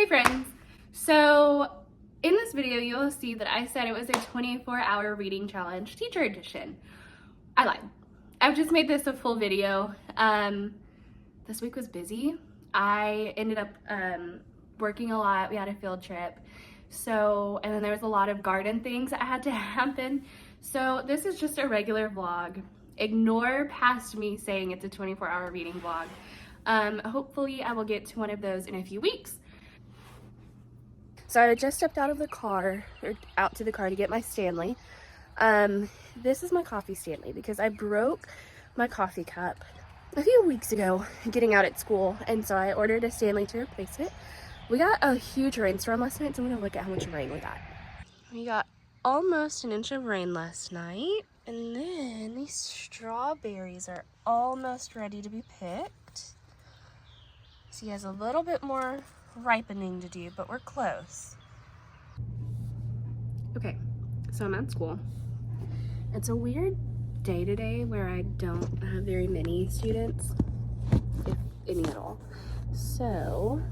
friends, so in this video you'll see that I said it was a 24-hour reading challenge, teacher edition. I lied. I've just made this a full video. This week was busy. I ended up working a lot. We had a field trip, and then there was a lot of garden things that had to happen. So this is just a regular vlog. Ignore past me saying it's a 24-hour reading vlog. Hopefully I will get to one of those in a few weeks. So I just stepped out of the car, or out to the car to get my Stanley. This is my coffee Stanley because I broke my coffee cup a few weeks ago getting out at school, and so I ordered a Stanley to replace it. We got a huge rainstorm last night, so I'm gonna look at how much rain we got. We got almost an inch of rain last night, and then these strawberries are almost ready to be picked. So he has a little bit more ripening to do, but we're close. Okay, so I'm at school. It's a weird day today where I don't have very many students, if any at all. So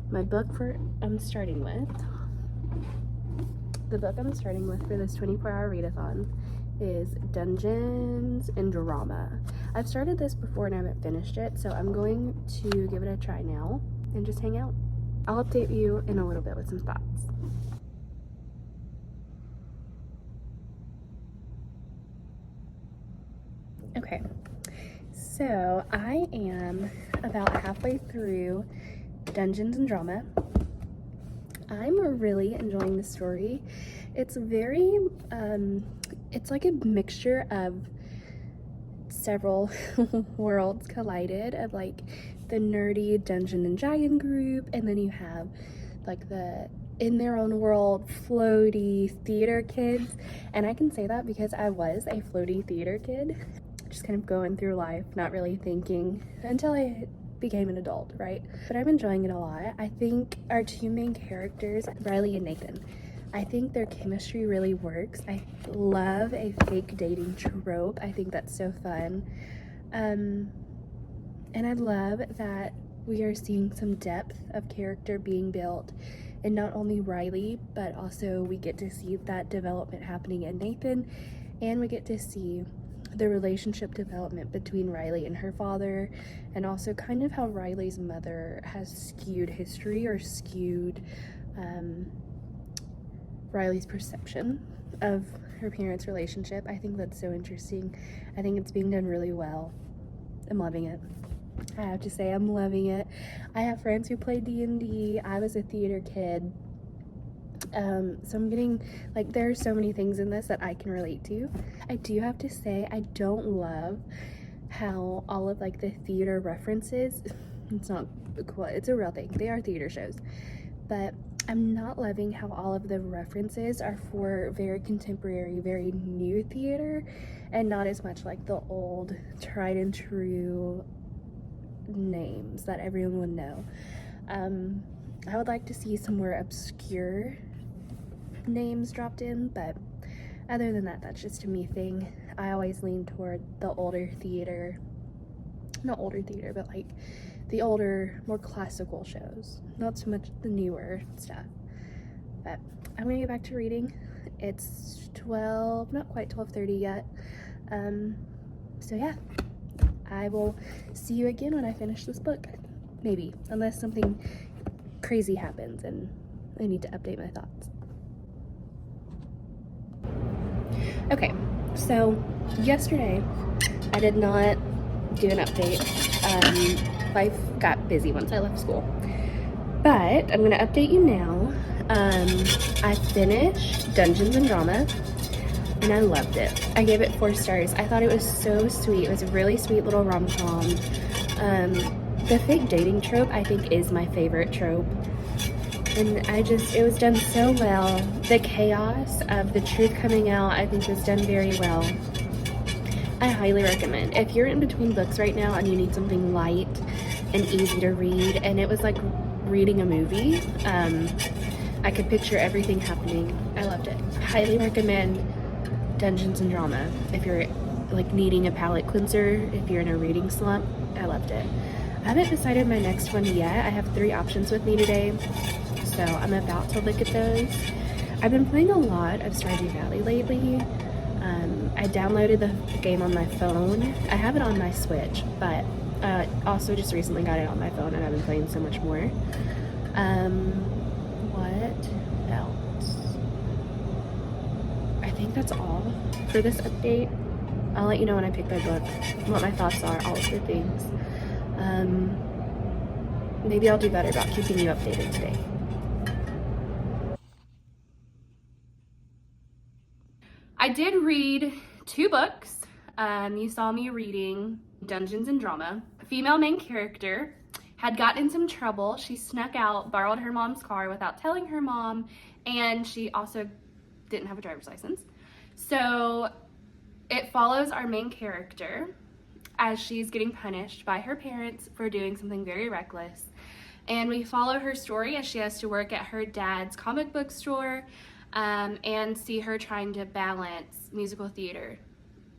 the book I'm starting with for this 24-hour readathon is Dungeons and Drama. I've started this before and I haven't finished it, so I'm going to give it a try now and just hang out. I'll update you in a little bit with some thoughts. Okay, so I am about halfway through Dungeons and Drama. I'm really enjoying the story. It's very, it's like a mixture of several worlds collided, of like the nerdy Dungeon and Dragon group, and then you have like the in their own world floaty theater kids. And I can say that because I was a floaty theater kid, just kind of going through life, not really thinking until I became an adult, right? But I'm enjoying it a lot. I think our two main characters, Riley and Nathan, I think their chemistry really works. I love a fake dating trope. I think that's so fun. And I love that we are seeing some depth of character being built in not only Riley, but also we get to see that development happening in Nathan, and we get to see the relationship development between Riley and her father, and also kind of how Riley's mother has skewed history, or skewed Riley's perception of her parents' relationship. I think that's so interesting. I think it's being done really well. I'm loving it. I have to say, I'm loving it. I have friends who play D&D. I was a theater kid. So I'm getting, like, there are so many things in this that I can relate to. I do have to say, I don't love how all of like the theater references, it's not cool, it's a real thing, they are theater shows, but I'm not loving how all of the references are for very contemporary, very new theater, and not as much like the old tried and true names that everyone would know. I would like to see some more obscure names dropped in, but other than that, that's just a me thing. I always lean toward the older theater, not older theater, but like the older, more classical shows, not so much the newer stuff. But I'm gonna get back to reading. It's 12, not quite 12:30 yet. So yeah, I will see you again when I finish this book, maybe, unless something crazy happens and I need to update my thoughts. Okay, so yesterday I did not do an update. Life got busy once I left school, but I'm gonna update you now. I finished Dungeons and Drama and I loved it. I gave it 4 stars. I thought it was so sweet. It was a really sweet little rom-com. The fake dating trope, I think, is my favorite trope. And it was done so well. The chaos of the truth coming out, I think, was done very well. I highly recommend. If you're in between books right now and you need something light and easy to read, and it was like reading a movie, I could picture everything happening. I loved it. I highly recommend Dungeons and Drama if you're like needing a palate cleanser, if you're in a reading slump. I loved it. haven't decided my next one yet. I have 3 options with me today, so I'm about to look at those. I've been playing a lot of Stardew Valley lately. I downloaded the game on my phone. I have it on my Switch, but also just recently got it on my phone, and I've been playing so much more. What else? I think that's all for this update. I'll let you know when I pick my book, what my thoughts are, all of the things. Maybe I'll do better about keeping you updated today. I did read 2 books. You saw me reading Dungeons and Drama. A female main character had gotten in some trouble. She snuck out, borrowed her mom's car without telling her mom, and she also didn't have a driver's license. So it follows our main character as she's getting punished by her parents for doing something very reckless. And we follow her story as she has to work at her dad's comic book store, and see her trying to balance musical theater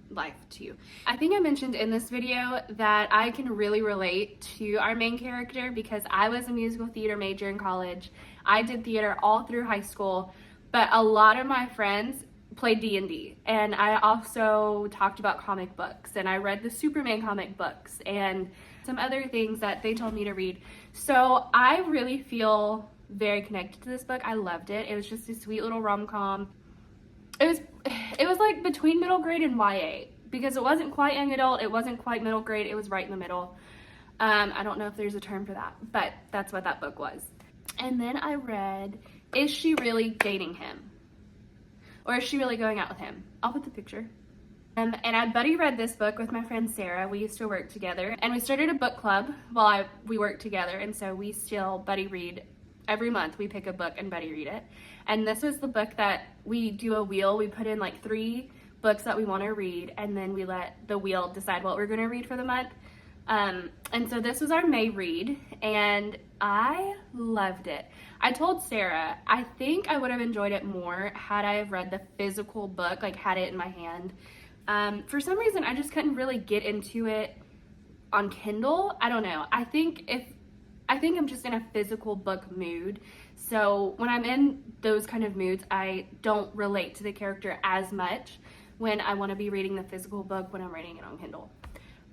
life too. I think I mentioned in this video that I can really relate to our main character because I was a musical theater major in college. I did theater all through high school, but a lot of my friends played D&D, and I also talked about comic books, and I read the Superman comic books and some other things that they told me to read. So I really feel very connected to this book. I loved it. It was just a sweet little rom-com. It was like between middle grade and YA because it wasn't quite young adult, it wasn't quite middle grade, it was right in the middle. I don't know if there's a term for that, but that's what that book was. And then I read, Is She Really Dating Him? Or Is She Really Going Out with Him? I'll put the picture. And I buddy read this book with my friend Sarah. We used to work together, and we started a book club while we worked together, and so we still buddy read. Every month we pick a book and buddy read it. And this was the book that we do a wheel. We put in like 3 books that we want to read, and then we let the wheel decide what we're going to read for the month. And so this was our May read, and I loved it. I told Sarah, I think I would have enjoyed it more had I have read the physical book, like had it in my hand. For some reason, I just couldn't really get into it on Kindle. I don't know. I think I'm just in a physical book mood. So when I'm in those kind of moods, I don't relate to the character as much when I want to be reading the physical book when I'm reading it on Kindle.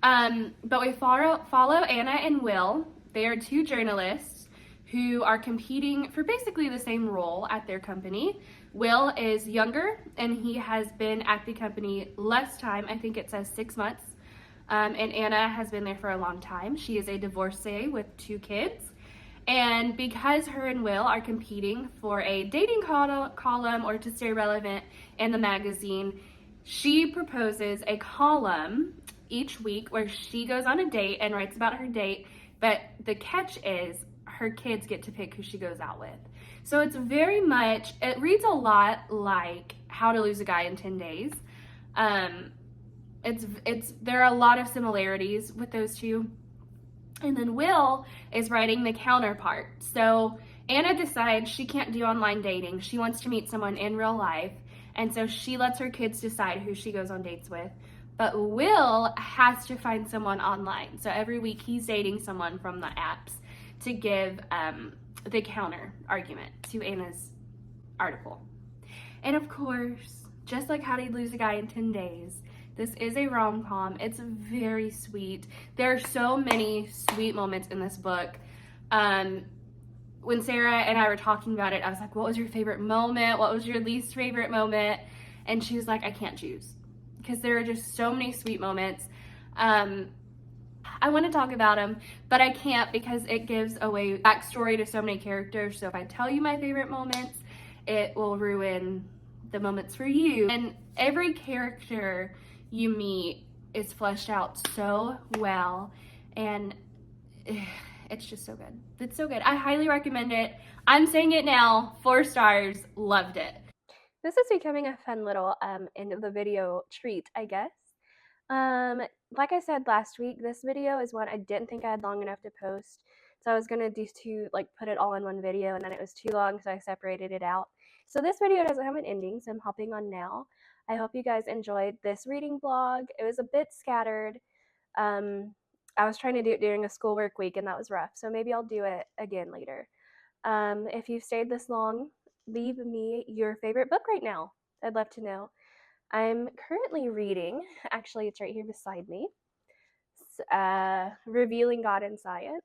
But we follow Anna and Will. They are 2 journalists who are competing for basically the same role at their company. Will is younger, and he has been at the company less time. I think it says 6 months. And Anna has been there for a long time. She is a divorcee with 2 kids. And because her and Will are competing for a dating column or to stay relevant in the magazine, she proposes a column each week where she goes on a date and writes about her date. But the catch is her kids get to pick who she goes out with. So it's very much, it reads a lot like How to Lose a Guy in 10 Days. There are a lot of similarities with those 2. And then Will is writing the counterpart. So Anna decides she can't do online dating. She wants to meet someone in real life. And so she lets her kids decide who she goes on dates with. But Will has to find someone online. So every week he's dating someone from the apps to give the counter argument to Anna's article. And of course, just like How to Lose a Guy in 10 Days, this is a rom-com. It's very sweet. There are so many sweet moments in this book. When Sarah and I were talking about it, I was like, what was your favorite moment? What was your least favorite moment? And she was like, I can't choose. Because there are just so many sweet moments. I want to talk about them, but I can't because it gives away backstory to so many characters. So if I tell you my favorite moments, it will ruin the moments for you. And every character you meet is fleshed out so well, and it's just so good. It's so good. I highly recommend it. I'm saying it now, 4 stars, loved it. This is becoming a fun little end of the video treat, I guess. Like I said last week, this video is one I didn't think I had long enough to post. So I was gonna do 2, like put it all in one video, and then it was too long, so I separated it out. So this video doesn't have an ending, so I'm hopping on now. I hope you guys enjoyed this reading vlog. It was a bit scattered. I was trying to do it during a schoolwork week, and that was rough. So maybe I'll do it again later. If you've stayed this long, leave me your favorite book right now. I'd love to know. I'm currently reading, actually, it's right here beside me, Revealing God in Science.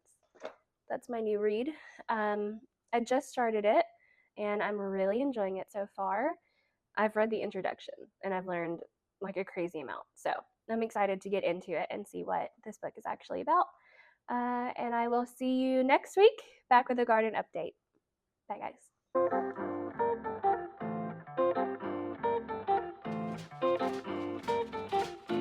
That's my new read. I just started it, and I'm really enjoying it so far. I've read the introduction, and I've learned like a crazy amount. So I'm excited to get into it and see what this book is actually about. And I will see you next week back with a garden update. Bye, guys.